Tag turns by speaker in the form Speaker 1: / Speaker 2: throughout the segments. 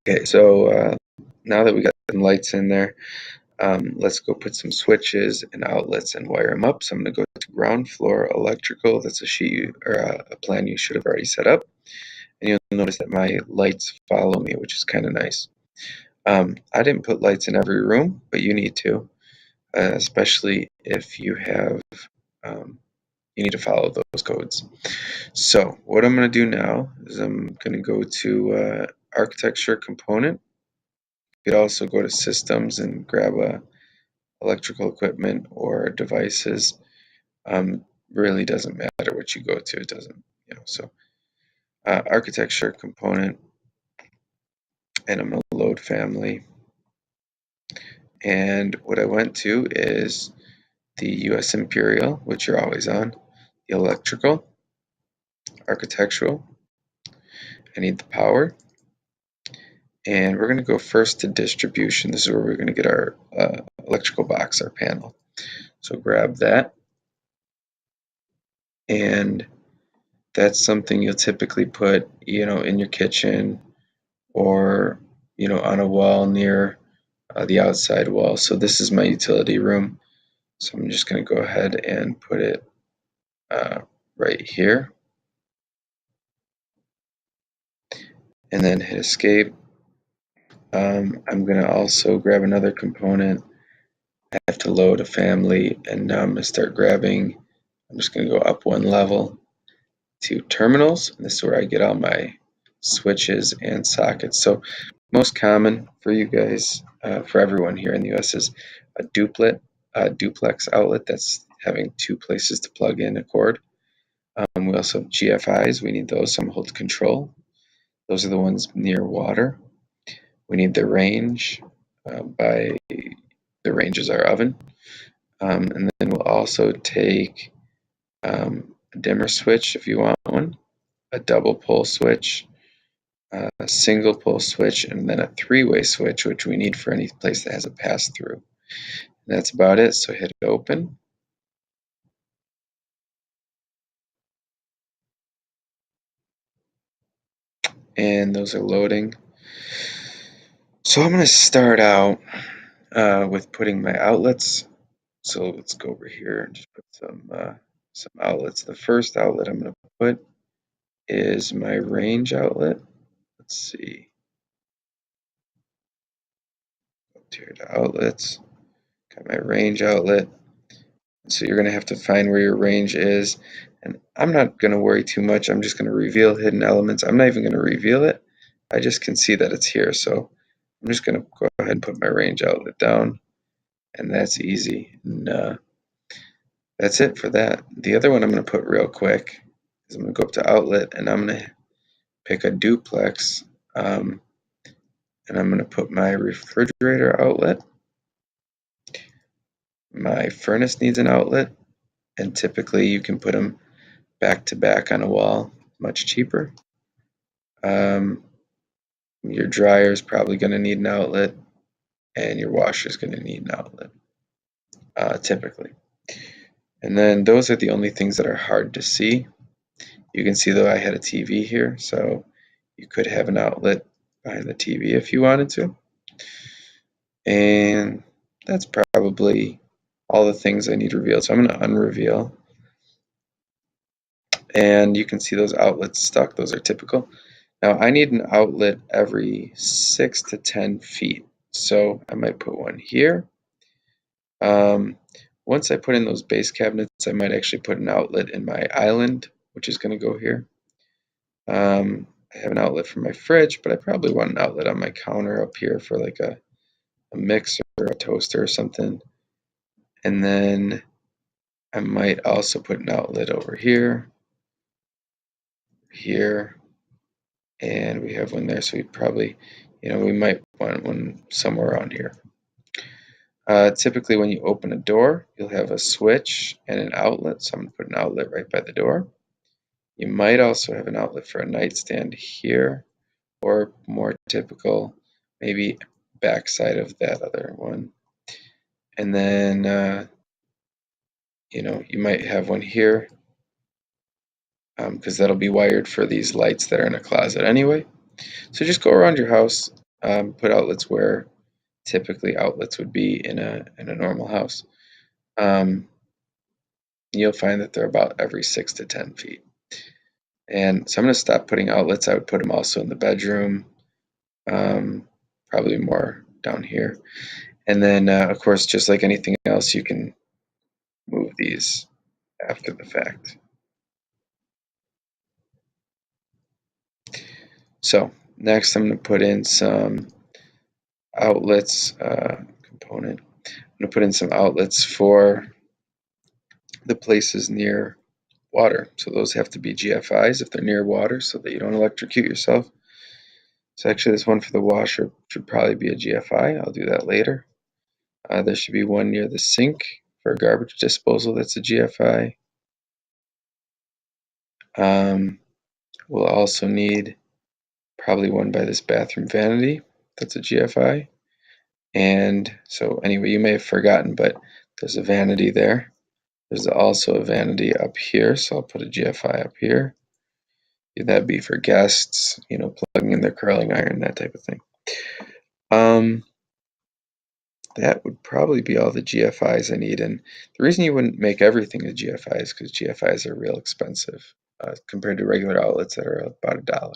Speaker 1: Okay, so now that we got some lights in there, let's go put some switches and outlets and wire them up. So I'm going to go to ground floor electrical. That's a sheet or a plan you should have already set up. And you'll notice that my lights follow me, which is kind of nice. I didn't put lights in every room, but you need to, especially if you have, you need to follow those codes. So what I'm going to do now is I'm going to go to architecture component. You could also go to systems and grab a electrical equipment or devices. Really doesn't matter what you go to. It doesn't, so architecture component, and I'm going to load family. And what I went to is the US Imperial, which you're always on, the electrical, architectural. I need the power. And we're going to go first to distribution. This is where we're going to get our electrical box, our panel. So grab that. And that's something you'll typically put, in your kitchen or, on a wall near the outside wall. So this is my utility room. So I'm just going to go ahead and put it right here. And then hit escape. I'm going to also grab another component. I have to load a family, and now I'm going to start grabbing. I'm just going to go up one level to terminals. And this is where I get all my switches and sockets. So most common for you guys, for everyone here in the US, is a duplex outlet that's having two places to plug in a cord. We also have GFIs. We need those. Some hold control. Those are the ones near water. We need the range. By the range is our oven. And then we'll also take a dimmer switch if you want one, a double pole switch, a single pole switch, and then a three-way switch, which we need for any place that has a pass-through. That's about it. So hit open. And those are loading. So I'm going to start out with putting my outlets. So let's go over here and just put some outlets. The first outlet I'm going to put is my range outlet. Let's see. Up here to outlets. Got my range outlet. So you're going to have to find where your range is. And I'm not going to worry too much. I'm just going to reveal hidden elements. I'm not even going to reveal it. I just can see that it's here. So I'm just going to go ahead and put my range outlet down. And that's easy. And that's it for that. The other one I'm going to put real quick is I'm going to go up to outlet, and I'm going to pick a duplex. And I'm going to put my refrigerator outlet. My furnace needs an outlet, and typically you can put them back to back on a wall, much cheaper. Your dryer is probably going to need an outlet, and your washer is going to need an outlet, typically. And then those are the only things that are hard to see. You can see though I had a TV here, so you could have an outlet behind the TV if you wanted to. And that's probably all the things I need revealed. So I'm going to unreveal. And you can see those outlets stuck. Those are typical. Now I need an outlet every 6 to 10 feet. So I might put one here. Once I put in those base cabinets, I might actually put an outlet in my island, which is going to go here. I have an outlet for my fridge, but I probably want an outlet on my counter up here for like a mixer or a toaster or something. And then I might also put an outlet over here, and we have one there. So we probably, we might want one somewhere around here. Typically when you open a door, you'll have a switch and an outlet. So I'm going to put an outlet right by the door. You might also have an outlet for a nightstand here, or more typical, maybe backside of that other one. And then, you might have one here, because that'll be wired for these lights that are in a closet anyway. So just go around your house put outlets where typically outlets would be in a normal house. You'll find that they're about every 6 to 10 feet. And so I'm going to stop putting outlets. I would put them also in the bedroom, probably more down here. And then, of course, just like anything else, you can move these after the fact. So next, I'm going to put in some outlets component. I'm going to put in some outlets for the places near water. So those have to be GFIs if they're near water so that you don't electrocute yourself. So actually this one for the washer should probably be a GFI. I'll do that later. There should be one near the sink for garbage disposal that's a GFI. We'll also need probably one by this bathroom vanity that's a GFI. And so anyway, you may have forgotten, but there's a vanity there. There's also a vanity up here, so I'll put a GFI up here. That'd be for guests, plugging in their curling iron, that type of thing. That would probably be all the GFIs I need. And the reason you wouldn't make everything a GFI is because GFIs are real expensive compared to regular outlets that are about $1.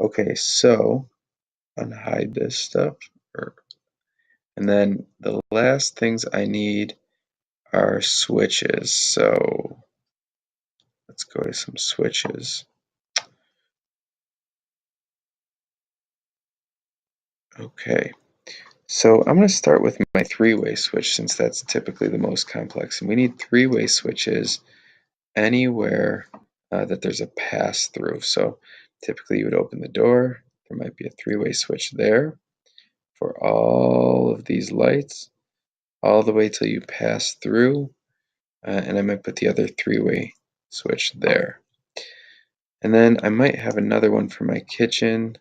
Speaker 1: Okay, so unhide this stuff. And then the last things I need are switches. So let's go to some switches. Okay, so I'm going to start with my three-way switch since that's typically the most complex. And we need three-way switches anywhere that there's a pass through. So typically you would open the door. There might be a three-way switch there for all of these lights, all the way till you pass through. And I might put the other three-way switch there. And then I might have another one for my kitchen.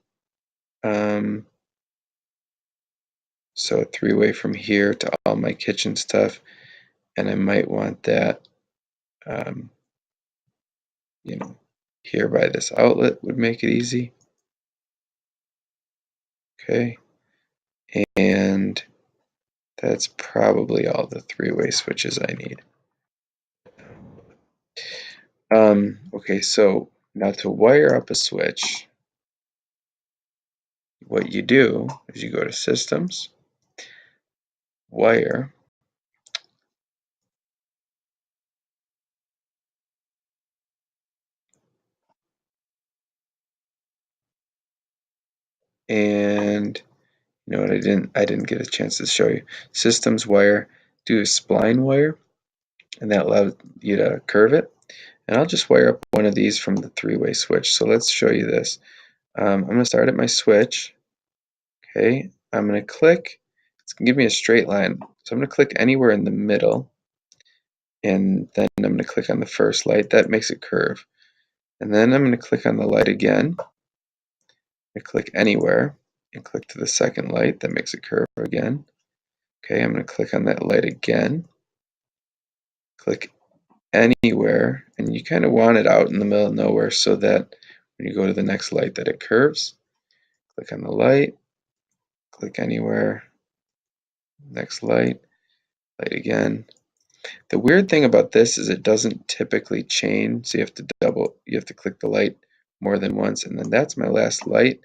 Speaker 1: So a three-way from here to all my kitchen stuff. And I might want that, here by this outlet would make it easy. Okay. And that's probably all the three-way switches I need. Okay, so now to wire up a switch, what you do is you go to Systems, Wire, and you know what, I didn't get a chance to show you. Systems, Wire, do a spline wire, and that allows you to curve it. And I'll just wire up one of these from the three-way switch. So let's show you this. I'm going to start at my switch. Okay, I'm going to click. It's going to give me a straight line. So I'm going to click anywhere in the middle. And then I'm going to click on the first light. That makes it curve. And then I'm going to click on the light again. I click anywhere and click to the second light. That makes it curve again. Okay, I'm going to click on that light again. Click anywhere, and you kind of want it out in the middle of nowhere so that when you go to the next light that it curves. Click on the light, click anywhere, next light, light again. The weird thing about this is it doesn't typically chain, so you have to click the light more than once, and then that's my last light.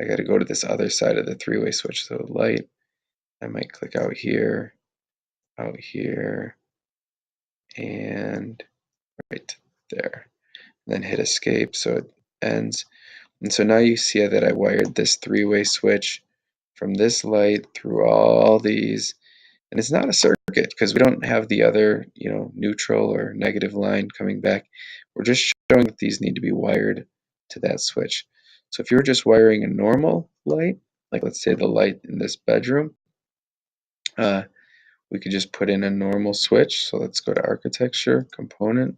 Speaker 1: I got to go to this other side of the three-way switch. So light, I might click out here, and right there. And then hit escape so it ends. And so now you see that I wired this three-way switch from this light through all these. And it's not a circuit because we don't have the other, neutral or negative line coming back. We're just showing that these need to be wired to that switch. So if you were just wiring a normal light, like let's say the light in this bedroom, we could just put in a normal switch. So let's go to Architecture, Component,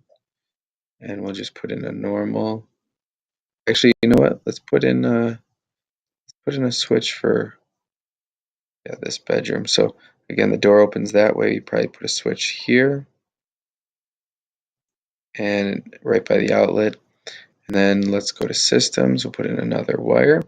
Speaker 1: and we'll just put in a normal. Actually, you know what? Let's put in a switch for this bedroom. So again, the door opens that way. You probably put a switch here and right by the outlet. And then let's go to Systems. We'll put in another wire.